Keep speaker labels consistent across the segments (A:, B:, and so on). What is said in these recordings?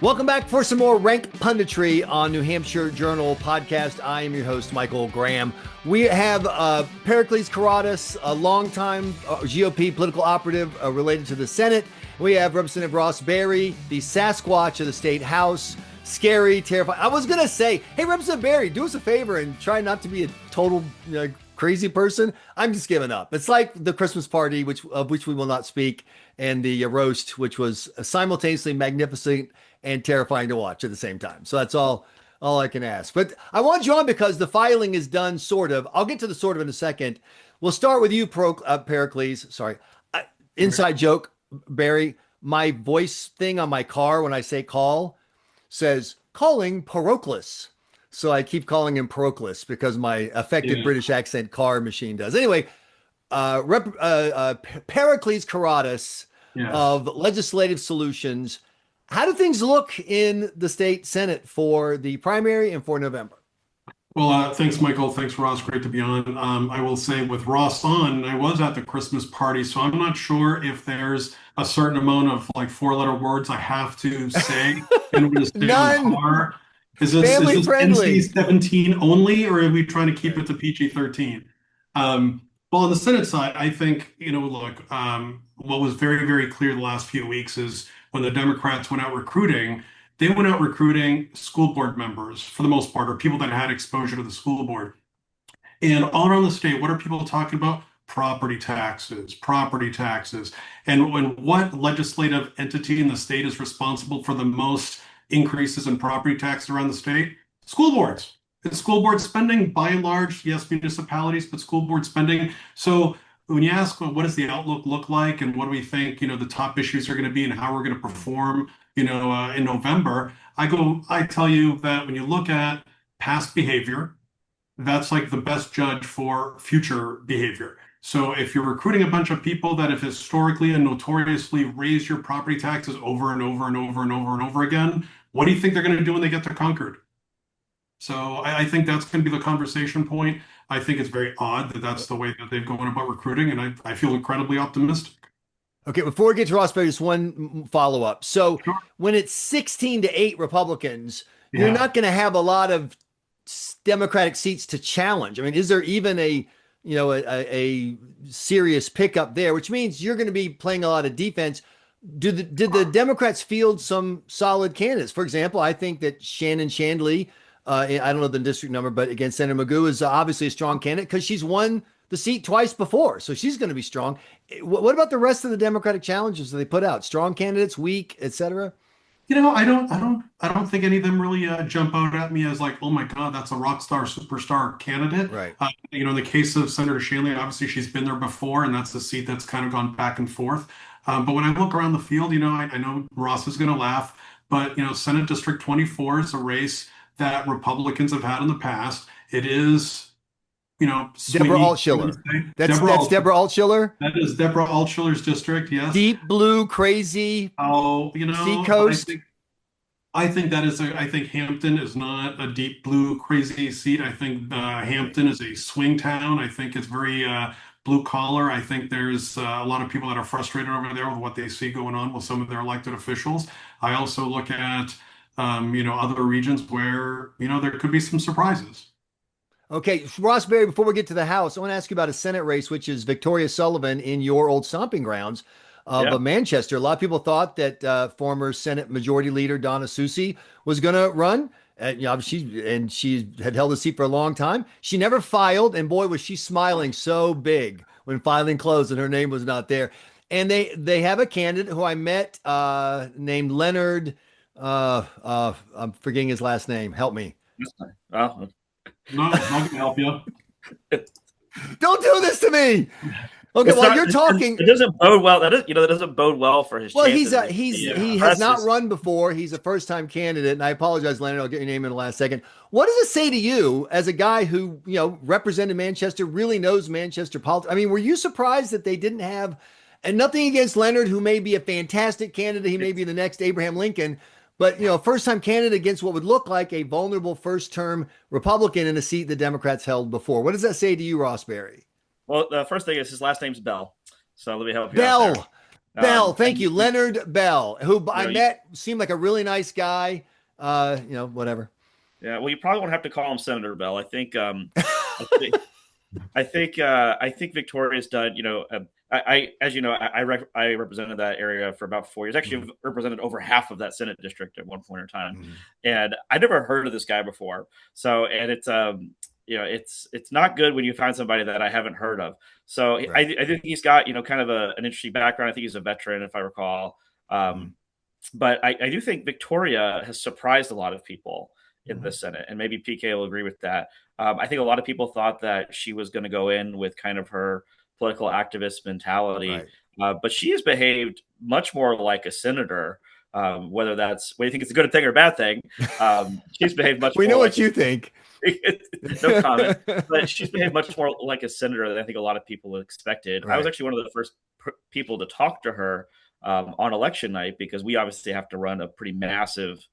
A: Welcome back for some more rank punditry on New Hampshire Journal podcast. I am your host, Michael Graham. We have Periklis Karoutas, a longtime GOP political operative related to the Senate. We have Representative Ross Berry, the Sasquatch of the State House. Scary, terrifying. I was going to say, hey, Representative Berry, do us a favor and try not to be a total crazy person. I'm just giving up. It's like the Christmas party, of which we will not speak, and the roast, which was simultaneously magnificent and terrifying to watch at the same time. So that's all I can ask. But I want you on because the filing is done, sort of. I'll get to the sort of in a second. We'll start with you, Periklis. Sorry. Inside joke, Barry. My voice thing on my car when I say call says calling Periklis. So I keep calling him Periklis because my affected British accent car machine does. Anyway, Periklis Karoutas of Legislative Solutions. How do things look in the state Senate for the primary and for November?
B: Well, thanks, Michael. Thanks, Ross. Great to be on. I will say with Ross on, I was at the Christmas party, so I'm not sure if there's a certain amount of like 4-letter words I have to say in order to stay in the car. Is this NC-17 only, or are we trying to keep it to PG-13? Well, on the Senate side, I think, look, what was very, very clear the last few weeks is when the Democrats went out recruiting, they went out recruiting school board members for the most part, or people that had exposure to the school board. And all around the state, what are people talking about? Property taxes. And what legislative entity in the state is responsible for the most increases in property taxes around the state? School boards. It's school board spending, by and large, yes, municipalities, but school board spending. So when you ask, well, what does the outlook look like and what do we think, the top issues are going to be and how we're going to perform, in November, I tell you that when you look at past behavior, that's like the best judge for future behavior. So if you're recruiting a bunch of people that have historically and notoriously raised your property taxes over and over and over and over and over again, what do you think they're going to do when they get to Concord? So I think that's going to be the conversation point. I think it's very odd that that's the way that they've gone about recruiting, and I feel incredibly optimistic.
A: Okay, before we get to Ross Berry, just one follow-up. So when it's 16-8 Republicans, you're not going to have a lot of Democratic seats to challenge. I mean, is there even a serious pickup there, which means you're going to be playing a lot of defense? Did the Democrats field some solid candidates? For example, I think that Shannon Shandley, I don't know the district number, but against Senator Magoo is obviously a strong candidate because she's won the seat twice before. So she's going to be strong. What about the rest of the Democratic challenges that they put out? Strong candidates, weak, et cetera?
B: I don't think any of them really jump out at me as like, oh my God, that's a rock star, superstar candidate.
A: Right.
B: In the case of Senator Shanley, obviously she's been there before, and that's the seat that's kind of gone back and forth. But when I look around the field, I know Ross is going to laugh, but Senate District 24 is a race that Republicans have had in the past. It is,
A: Deborah Altschiller. That's Deborah Altschiller.
B: That is Deborah Altschiller's district. Yes.
A: Deep blue, crazy.
B: Oh,
A: Seacoast.
B: I think I think Hampton is not a deep blue, crazy seat. I think Hampton is a swing town. I think it's very blue collar. I think there's a lot of people that are frustrated over there with what they see going on with some of their elected officials. I also look at other regions where, there could be some surprises.
A: Okay, Ross Berry, before we get to the House, I want to ask you about a Senate race, which is Victoria Sullivan in your old stomping grounds of Manchester. A lot of people thought that former Senate Majority Leader Donna Soucy was going to run. She had held the seat for a long time. She never filed, and boy, was she smiling so big when filing closed and her name was not there. And they have a candidate who I met named Leonard. I'm forgetting his last name. Help me.
B: No, I'm not going to help you.
A: Don't do this to me. Okay, you're talking.
C: It doesn't bode well. That doesn't bode well for his.
A: Well, he has not run before. He's a first-time candidate, and I apologize, Leonard. I'll get your name in the last second. What does it say to you as a guy who represented Manchester, really knows Manchester politics? I mean, were you surprised that they didn't have? And nothing against Leonard, who may be a fantastic candidate. He may be the next Abraham Lincoln. But, first-time candidate against what would look like a vulnerable first-term Republican in a seat the Democrats held before. What does that say to you, Ross Berry?
C: Well, the first thing is his last name's Bell. So let me help you
A: Bell.
C: out there.
A: Bell, thank
C: And
A: you, Leonard Bell, who
C: you
A: I
C: know,
A: met, seemed like a really nice guy. Whatever.
C: yeah, well, you probably won't have to call him Senator Bell. I think I think Victoria's done. As you know, I represented that area for about 4 years. Actually,
A: Mhm.
C: I've represented over half of that Senate district at one point in time,
A: Mhm.
C: and I never heard of this guy before. So, and it's not good when you find somebody that I haven't heard of. So,
A: Right.
C: I think he's got kind of an interesting background. I think he's a veteran, if I recall.
A: Mhm.
C: But I do think Victoria has surprised a lot of people in the
A: Mhm.
C: Senate, and maybe PK will agree with that. I think a lot of people thought that she was going to go in with kind of her political activist mentality,
A: Right.
C: but she has behaved much more like a senator. Whether you think it's a good thing or a bad thing, she's behaved much
A: We
C: more
A: know
C: like
A: what you think.
C: no comment. But she's behaved much more like a senator than I think a lot of people expected. I was
A: Right.
C: actually one of the first people to talk to her on election night because we obviously have to run a pretty massive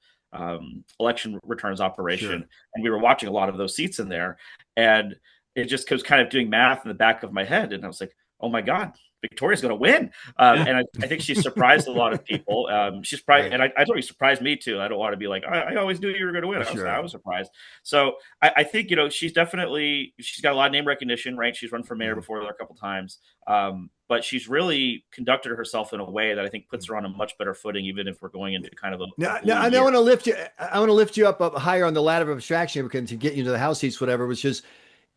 C: election returns operation,
A: Sure.
C: and we were watching a lot of those seats in there, and it just was kind of doing math in the back of my head, and I was like, "Oh my God, Victoria's going to win!"
B: Yeah.
C: And I think she surprised a lot of people. She's probably,
A: Right.
C: and I totally surprised me too. I don't want to be like, I always knew you were going to win. I
A: Sure.
C: was surprised. So I think she's got a lot of name recognition, right? She's run for mayor
A: Mhm.
C: before there a couple times, but she's really conducted herself in a way that I think puts her on a much better footing, even if we're going into kind of a
A: Now,
C: blue
A: I
C: year.
A: want to lift you. I want to lift you up higher on the ladder of abstraction to get you to the House seats, whatever. Which is,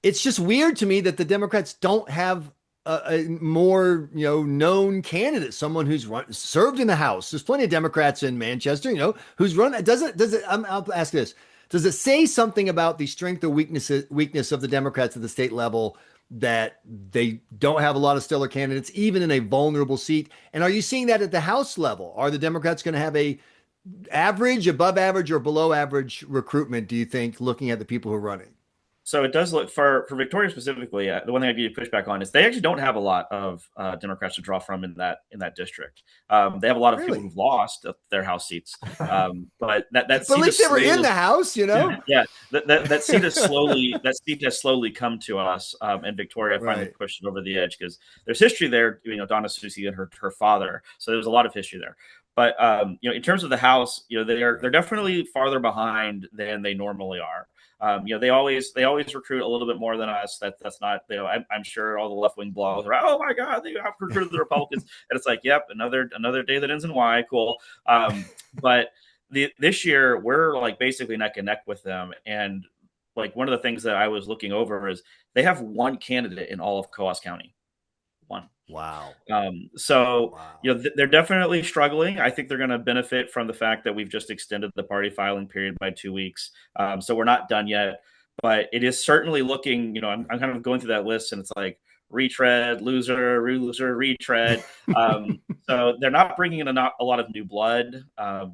A: it's just weird to me that the Democrats don't have a more known candidate, someone who's served in the House. There's plenty of Democrats in Manchester, who's run. Does it? I'll ask this: does it say something about the strength or weakness of the Democrats at the state level that they don't have a lot of stellar candidates, even in a vulnerable seat? And are you seeing that at the House level? Are the Democrats going to have a average, above average, or below average recruitment, do you think, looking at the people who are running?
C: So it does look for Victoria specifically. The one thing I give you pushback on is they actually don't have a lot of Democrats to draw from in that district. They have a lot of people
A: Really?
C: who've lost their House seats, but that
A: But at
C: seat
A: least
C: is
A: they were in
C: slowly,
A: the House,
C: yeah, that seat has slowly come to us, and Victoria finally
A: Right.
C: pushed it over the edge because there's history there. Donna Soucy and her father, so there's a lot of history there. But in terms of the House, they're
A: Right.
C: definitely farther behind than they normally are. They always recruit a little bit more than us. That's not. I'm sure all the left wing blogs are. Oh my God, they have recruited the Republicans, and it's like, yep, another day that ends in Y. Cool. But this year we're like basically neck and neck with them, and like one of the things that I was looking over is they have one candidate in all of Coos County. One.
A: Wow.
C: So
A: Wow.
C: they're definitely struggling. I think they're going to benefit from the fact that we've just extended the party filing period by 2 weeks. So we're not done yet, but it is certainly looking. I'm kind of going through that list, and it's like retread, loser, retread. So they're not bringing in a lot of new blood,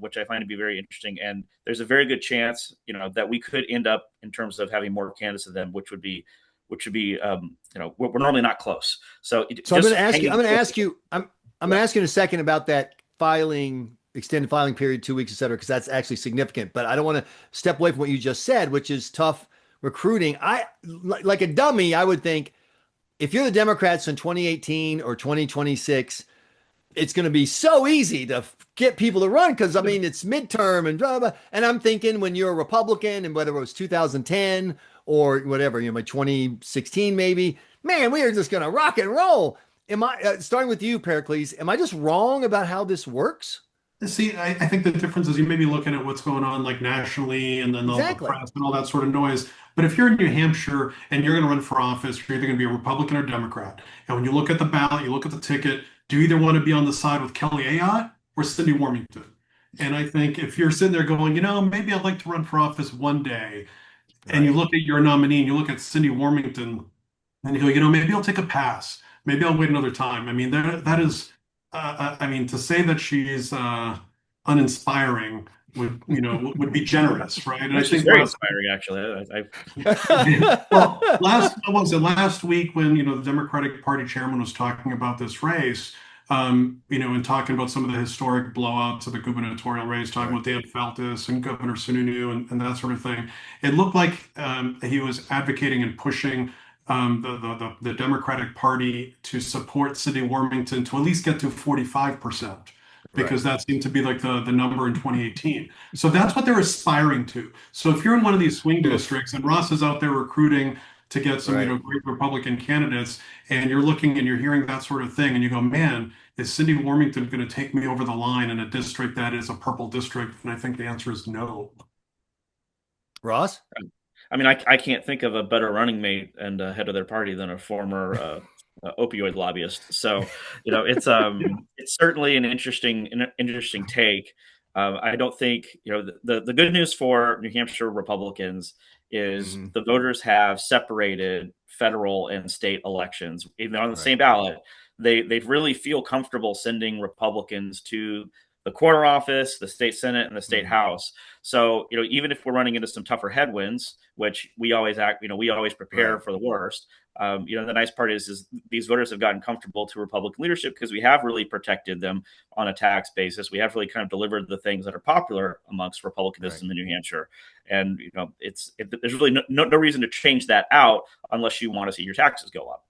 C: which I find to be very interesting. And there's a very good chance, that we could end up in terms of having more candidates than them, which would be we're normally not close. So
A: So I'm going
C: just
A: to ask you. I'm
C: hanging
A: going to
C: close.
A: ask you. I'm
C: Yeah.
A: going to ask you in a second about that extended filing period, 2 weeks, et cetera, because that's actually significant. But I don't want to step away from what you just said, which is tough recruiting. Like a dummy, I would think if you're the Democrats in 2018 or 2026, it's going to be so easy to get people to run because I mean it's midterm and blah, blah. And I'm thinking when you're a Republican and whether it was 2010 or whatever, my 2016 maybe, man, we are just going to rock and roll. Am I starting with you, Periklis? Am I just wrong about how this works?
B: See, I think the difference is you may be looking at what's going on like nationally and then all the
A: Exactly.
B: press and all that sort of noise. But if you're in New Hampshire and you're going to run for office, you're either going to be a Republican or Democrat. And when you look at the ballot, you look at the ticket, do you either want to be on the side with Kelly Ayotte or Cinde Warmington? And I think if you're sitting there going, maybe I'd like to run for office one day, and you
A: Right.
B: look at your nominee and you look at Cinde Warmington, and you go, maybe I'll take a pass. Maybe I'll wait another time. I mean, that is, I mean, to say that she's uninspiring would be generous, right? And I
C: She's
B: think
C: very
B: last
C: inspiring, actually.
B: well, what was it last week when the Democratic Party chairman was talking about this race, and talking about some of the historic blowouts of the gubernatorial race, talking
A: Right.
B: about Dan Feltus and Governor Sununu and that sort of thing. It looked like he was advocating and pushing the Democratic Party to support Cinde Warmington to at least get to 45%, because that seemed to be like the number in 2018. So that's what they're aspiring to. So if you're in one of these swing districts and Ross is out there recruiting to get some, great Republican candidates, and you're looking and you're hearing that sort of thing, and you go, man, is Cinde Warmington going to take me over the line in a district that is a purple district? And I think the answer is no.
A: Ross?
C: I mean, I can't think of a better running mate and head of their party than a former opioid lobbyist. So, it's certainly an interesting take. I don't think, the good news for New Hampshire Republicans is the voters have separated federal and state elections. Even on the same ballot, they really feel comfortable sending Republicans to the corner office, the state Senate, and the state House. So, even if we're running into some tougher headwinds, which we always prepare for the worst. The nice part is these voters have gotten comfortable to Republican leadership because we have really protected them on a tax basis. We have really kind of delivered the things that are popular amongst Republicanism in New Hampshire. And, there's really no reason to change that out unless you want to see your taxes go up.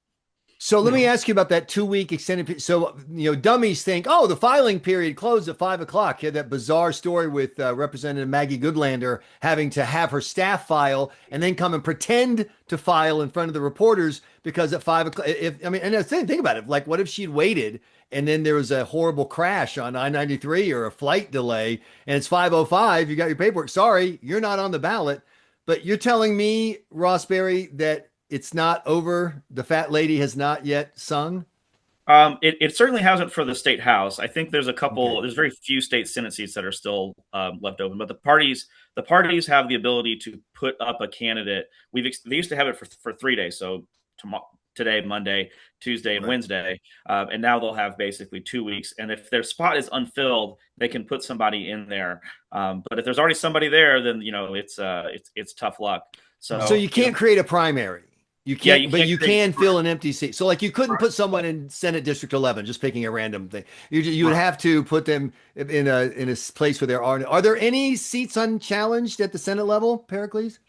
A: So let me ask you about that 2-week extended. So, dummies think, the filing period closed at 5:00. You had that bizarre story with Representative Maggie Goodlander having to have her staff file and then come and pretend to file in front of the reporters because at 5:00, and think about it. Like, what if she'd waited and then there was a horrible crash on I-93 or a flight delay and it's 5:05, you got your paperwork. Sorry, you're not on the ballot. But you're telling me, Ross Berry, that it's not over? The fat lady has not yet sung?
C: It certainly hasn't for the state House. I think there's there's very few state Senate seats that are still left open, but the parties have the ability to put up a candidate. They used to have it for 3 days. So today, Monday, Tuesday, and Wednesday. And now they'll have basically 2 weeks. And if their spot is unfilled, they can put somebody in there. But if there's already somebody there, then, it's tough luck.
A: So you can't create a primary. You can't, but you can fill an empty seat. So like you couldn't put someone in Senate District 11, just picking a random thing. You would have to put them in a place where there are there any seats unchallenged at the Senate level, Periklis?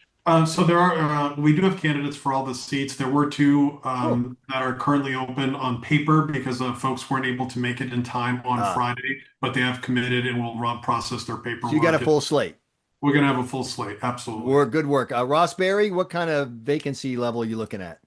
B: So there are, we do have candidates for all the seats. There were two that are currently open on paper because folks weren't able to make it in time on Friday, but they have committed and will process their paperwork.
A: So you got a full slate.
B: We're going to have a full slate. Absolutely.
A: Good work. Ross Berry, what kind of vacancy level are you looking at?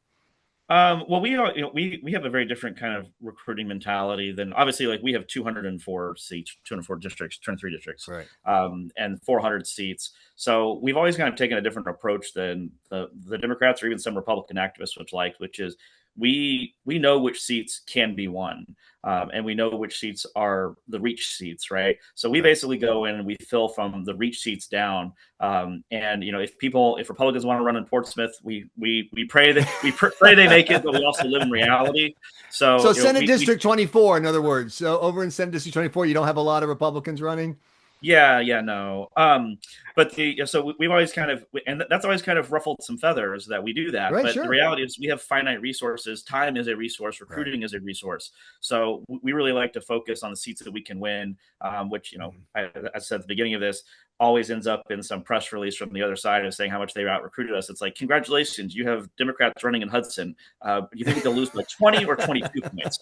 C: Well, we have a very different kind of recruiting mentality than obviously, like, we have 204 seats, 204 districts, 23 districts, and 400 seats. So we've always kind of taken a different approach than the Democrats or even some Republican activists which is we know which seats can be won, and we know which seats are the reach seats, right? So we basically go in and we fill from the reach seats down. And if Republicans want to run in Portsmouth, we pray they make it, but we also live in reality. So
A: Senate District 24, in other words. So over in Senate District 24, you don't have a lot of Republicans running?
C: No. But so we've always kind of, and that's always kind of ruffled some feathers that we do that. But the reality is we have finite resources. Time is a resource. Recruiting is a resource. So we really like to focus on the seats that we can win, which, I said at the beginning of this, always ends up in some press release from the other side of saying how much they out recruited us. It's like, congratulations, you have Democrats running in Hudson. You think they'll lose by 20 or 22 points?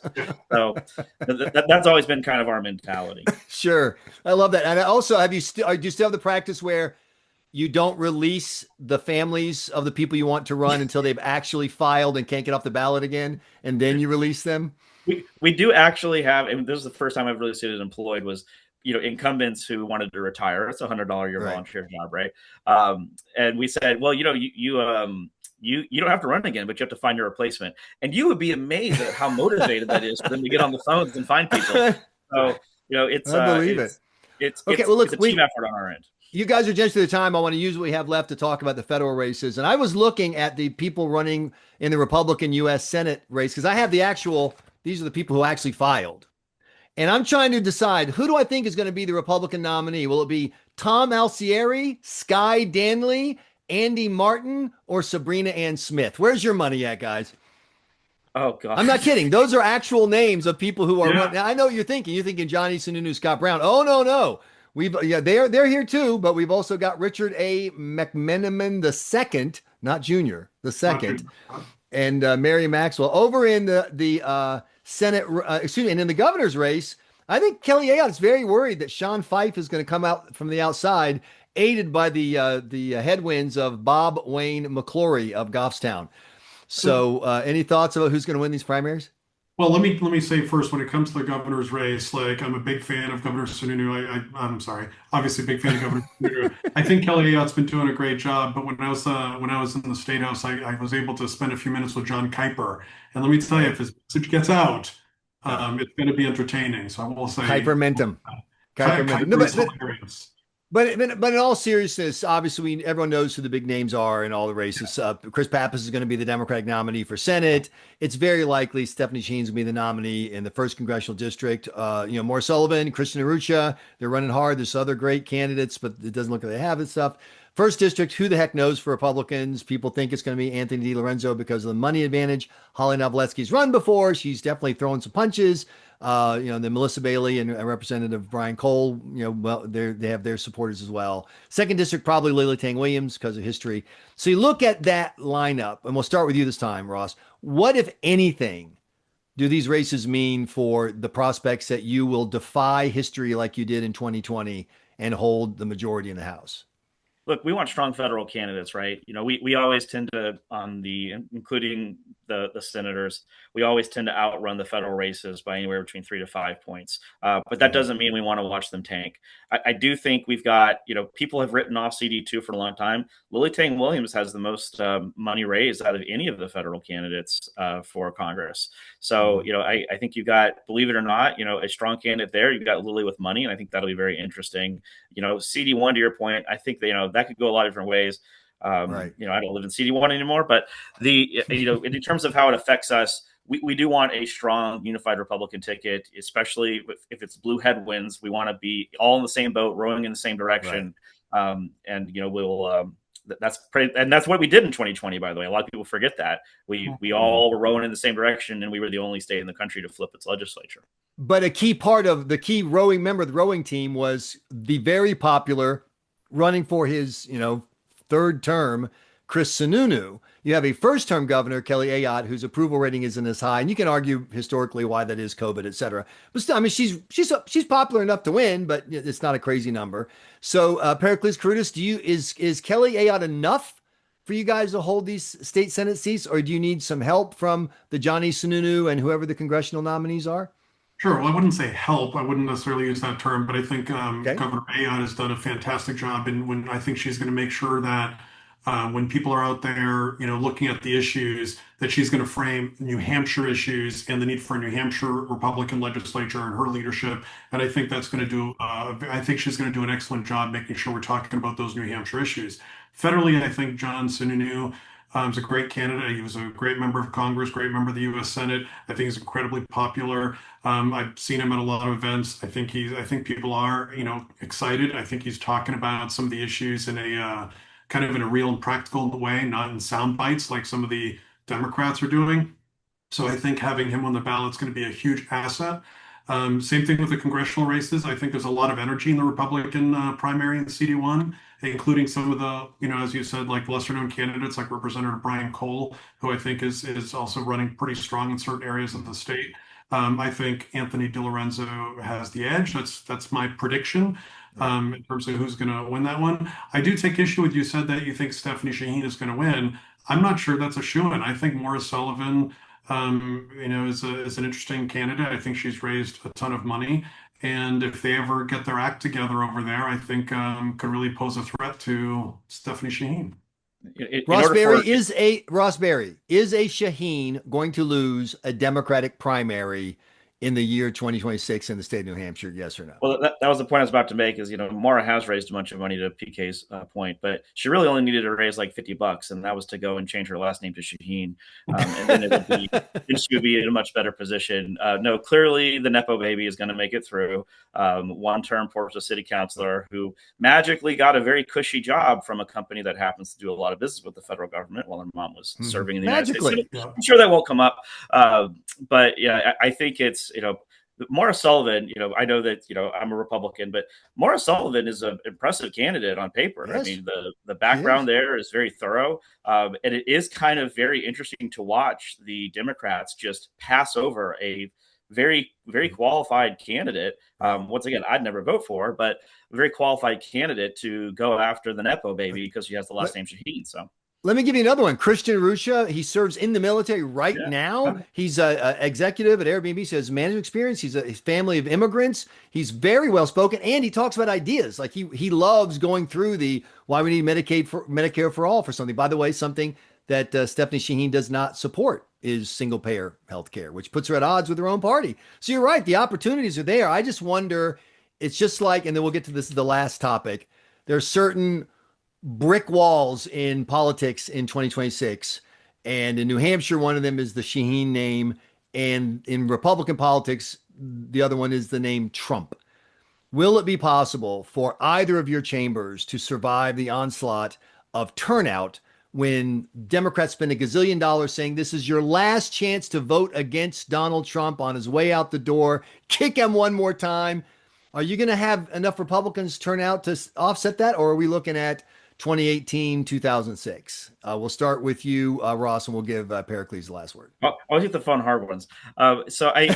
C: So that's always been kind of our mentality.
A: Sure. I love that. And also, do you still have the practice where you don't release the families of the people you want to run until they've actually filed and can't get off the ballot again, and then you release them?
C: We do actually have, and this is the first time I've really seen it employed, was incumbents who wanted to retire. It's $100 a year volunteer job, right? And we said, well, you don't have to run again, but you have to find your replacement. And you would be amazed at how motivated that is for them to get on the phones and find people. So it's
A: I believe it.
C: It's
A: okay. Well, look,
C: it's a team effort on our end.
A: You guys are generous to the time. I want to use what we have left to talk about the federal races. And I was looking at the people running in the Republican U.S. Senate race because I have these are the people who actually filed. And I'm trying to decide, who do I think is going to be the Republican nominee? Will it be Tom Alcieri, Sky Danley, Andy Martin, or Sabrina Ann Smith? Where's your money at, guys?
C: Oh, God.
A: I'm not kidding. Those are actual names of people who are running. Now, I know what you're thinking. You're thinking Johnny Sununu, Scott Brown. Oh, no. They're here too, but we've also got Richard A. McMenamin II, not Junior, the second. and Mary Maxwell. Over in the Senate, and in the governor's race, I think Kelly Ayotte is very worried that Sean Fife is going to come out from the outside, aided by the headwinds of Bob Wayne McClory of Goffstown. So, any thoughts about who's going to win these primaries?
B: Well, let me say first, when it comes to the governor's race, like I'm a big fan of Governor Sununu. I'm sorry, obviously a big fan of Governor Sununu. I think Kelly Ayotte's been doing a great job. But when I was in the State House, I was able to spend a few minutes with John Kuiper, and let me tell you, if his message gets out, it's going to be entertaining. So I will say,
A: Kuiper-Mentum. Kuiper-Mentum. No,
B: Kuiper is hilarious.
A: But in all seriousness, obviously, everyone knows who the big names are in all the races. Chris Pappas is going to be the Democratic nominee for Senate. It's very likely Stephanie Shaheen's going to be the nominee in the first congressional district. Maura Sullivan, Cristian Urrutia, they're running hard. There's other great candidates, but it doesn't look like they have it stuff. First district, who the heck knows for Republicans? People think it's going to be Anthony DiLorenzo because of the money advantage. Holly Noveletsky's run before. She's definitely throwing some punches. Then Melissa Bailey and Representative Brian Cole, they have their supporters as well. Second district, probably Lily Tang Williams because of history. So you look at that lineup, and we'll start with you this time, Ross. What, if anything, do these races mean for the prospects that you will defy history like you did in 2020 and hold the majority in the House?
C: Look, we want strong federal candidates, right? We always tend to, including the senators, we always tend to outrun the federal races by anywhere between 3 to 5 points. But that doesn't mean we want to watch them tank. I do think we've got, people have written off CD2 for a long time. Lily Tang Williams has the most money raised out of any of the federal candidates for Congress. So, I think you've got, believe it or not, a strong candidate there. You've got Lily with money, and I think that'll be very interesting. CD1, to your point, I think that could go a lot of different ways. Right. I don't live in CD1 anymore, but in terms of how it affects us, we do want a strong unified Republican ticket, especially if it's blue headwinds. We want to be all in the same boat, rowing in the same direction. Right. That's what we did in 2020, by the way. A lot of people forget that we all were rowing in the same direction, and we were the only state in the country to flip its legislature.
A: But a key part of the key member of the rowing team was the very popular running for his, third term, Chris Sununu. You have a first-term governor, Kelly Ayotte, whose approval rating isn't as high, and you can argue historically why that is, COVID, et cetera. But still, she's popular enough to win, but it's not a crazy number. So, Periklis, Karoutas, is Kelly Ayotte enough for you guys to hold these state Senate seats, or do you need some help from the Johnny Sununu and whoever the congressional nominees are?
B: Sure. Well, I wouldn't say help. I wouldn't necessarily use that term, but I think Governor Ayotte has done a fantastic job. And when I think she's going to make sure that when people are out there, looking at the issues, that she's going to frame New Hampshire issues and the need for a New Hampshire Republican legislature and her leadership. And I think that's going to do. I think she's going to do an excellent job making sure we're talking about those New Hampshire issues. Federally, I think John Sununu is a great candidate. He was a great member of Congress, great member of the U.S. Senate. I think he's incredibly popular. I've seen him at a lot of events. I think people are, excited. I think he's talking about some of the issues in a kind of in a real and practical way, not in sound bites like some of the Democrats are doing. So I think having him on the ballot is going to be a huge asset. Same thing with the congressional races. I think there's a lot of energy in the Republican primary in CD1, including some of the, as you said, like lesser known candidates like Representative Brian Cole, who I think is also running pretty strong in certain areas of the state. I think Anthony DiLorenzo has the edge. That's my prediction in terms of who's going to win that one. I do take issue with you said that you think Stephanie Shaheen is going to win. I'm not sure that's a shoo-in. I think Maura Sullivan, is an interesting candidate. I think she's raised a ton of money. And if they ever get their act together over there, I think could really pose a threat to Stephanie Shaheen.
A: Ross Berry is a Shaheen going to lose a Democratic primary in the year 2026 in the state of New Hampshire? Yes or no?
C: Well, that was the point I was about to make is, Maura has raised a bunch of money to PK's point, but she really only needed to raise like $50, and that was to go and change her last name to Shaheen. And then she would be in a much better position. No, clearly the Nepo baby is going to make it through. One-term Portsmouth city councilor who magically got a very cushy job from a company that happens to do a lot of business with the federal government while her mom was serving in the United States. So I'm sure that won't come up. But yeah, I think it's, Maura Sullivan, I know that, I'm a Republican, but Maura Sullivan is an impressive candidate on paper.
A: Yes,
C: I mean, the background there is very thorough. And it is kind of very interesting to watch the Democrats just pass over a very, very qualified candidate. Once again, I'd never vote for, but a very qualified candidate to go after the Nepo baby because she has the last name Shaheen. So.
A: Let me give you another one. Cristian Urrutia, he serves in the military right now. He's a executive at Airbnb. He has management experience. He's a family of immigrants. He's very well spoken, and he talks about ideas. Like he loves going through the why we need Medicare for all for something. By the way, something that Stephanie Shaheen does not support is single payer healthcare, which puts her at odds with her own party. So you're right. The opportunities are there. I just wonder, it's just like, and then we'll get to this, the last topic. There's certain brick walls in politics in 2026. And in New Hampshire, one of them is the Shaheen name. And in Republican politics, the other one is the name Trump. Will it be possible for either of your chambers to survive the onslaught of turnout when Democrats spend $1 gazillion saying this is your last chance to vote against Donald Trump on his way out the door, kick him one more time? Are you going to have enough Republicans turn out to offset that? Or are we looking at 2018, 2006? We'll start with you, Ross, and we'll give Periklis the last word.
C: I'll hit the fun, hard ones. So I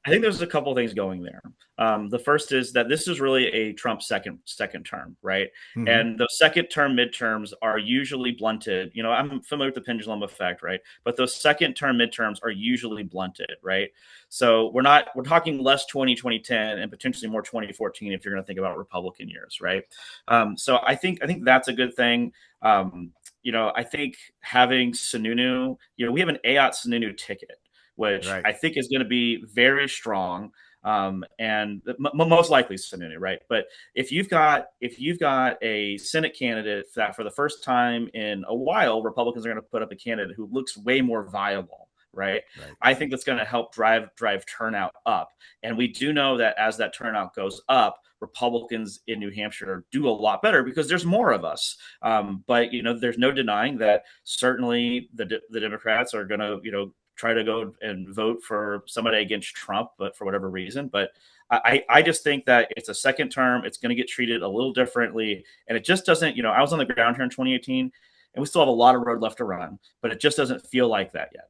C: think there's a couple things going there. The first is that this is really a Trump second term, right? Mm-hmm. And the second term midterms are usually blunted. I'm familiar with the pendulum effect, right? But those second term midterms are usually blunted, right? So we're talking less 2010 and potentially more 2014 if you're going to think about Republican years, right? So I think that's a good thing. I think having Sununu, we have an Ayotte-Sununu ticket, which I think is going to be very strong, and most likely Sununu, right? But if you've got a Senate candidate that for the first time in a while, Republicans are going to put up a candidate who looks way more viable, right? I think that's going to help drive turnout up, and we do know that as that turnout goes up, Republicans in New Hampshire do a lot better because there's more of us. But there's no denying that certainly the Democrats are going to try to go and vote for somebody against Trump, but for whatever reason. But I just think that it's a second term. It's going to get treated a little differently. And it just doesn't, I was on the ground here in 2018 and we still have a lot of road left to run, but it just doesn't feel like that yet.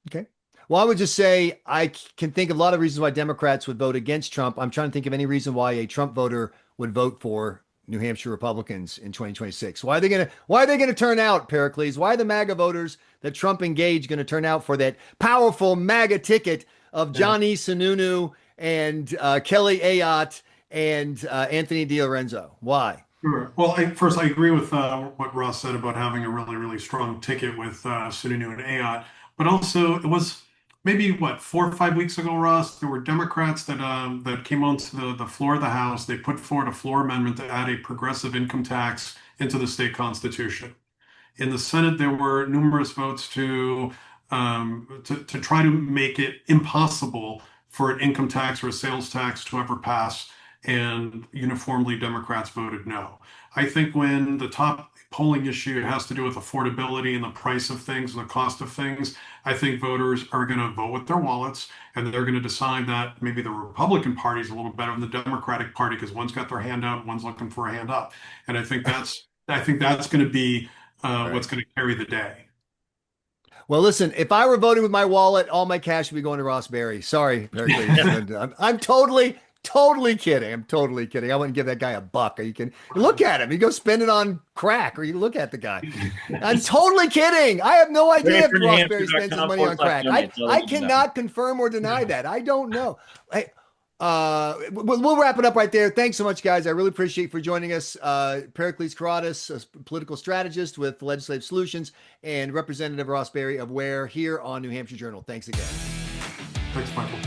A: Okay. Well, I would just say I can think of a lot of reasons why Democrats would vote against Trump. I'm trying to think of any reason why a Trump voter would vote for New Hampshire Republicans in 2026. Why are they going to turn out, Periklis? Why are the MAGA voters that Trump engaged going to turn out for that powerful MAGA ticket of Johnny Sununu and Kelly Ayotte and Anthony DiLorenzo? Why?
B: Sure. Well, first, I agree with what Ross said about having a really, really strong ticket with Sununu and Ayotte. But also, it was maybe 4 or 5 weeks ago, Ross, there were Democrats that came onto the floor of the House. They put forward a floor amendment to add a progressive income tax into the state constitution. In the Senate, there were numerous votes to try to make it impossible for an income tax or a sales tax to ever pass, and uniformly Democrats voted no. I think when the top polling issue has to do with affordability and the price of things and the cost of things, I think voters are going to vote with their wallets, and they're going to decide that maybe the Republican Party is a little better than the Democratic Party because one's got their hand out, one's looking for a hand up, and I think that's going to be what's going to carry the day.
A: Well, listen, if I were voting with my wallet, all my cash would be going to Ross Berry. Sorry, Periklis. I'm totally kidding. I'm totally kidding. I wouldn't give that guy $1. You can look at him. You go spend it on crack, or you look at the guy. I'm totally kidding. I have no idea if Ross Berry spends his money on crack. I cannot confirm or deny that. I don't know. We'll wrap it up right there. Thanks so much, guys. I really appreciate you for joining us. Periklis Karoutas, a political strategist with Legislative Solutions, and Representative Ross Berry of WARE here on New Hampshire Journal. Thanks again.
B: Thanks, Michael.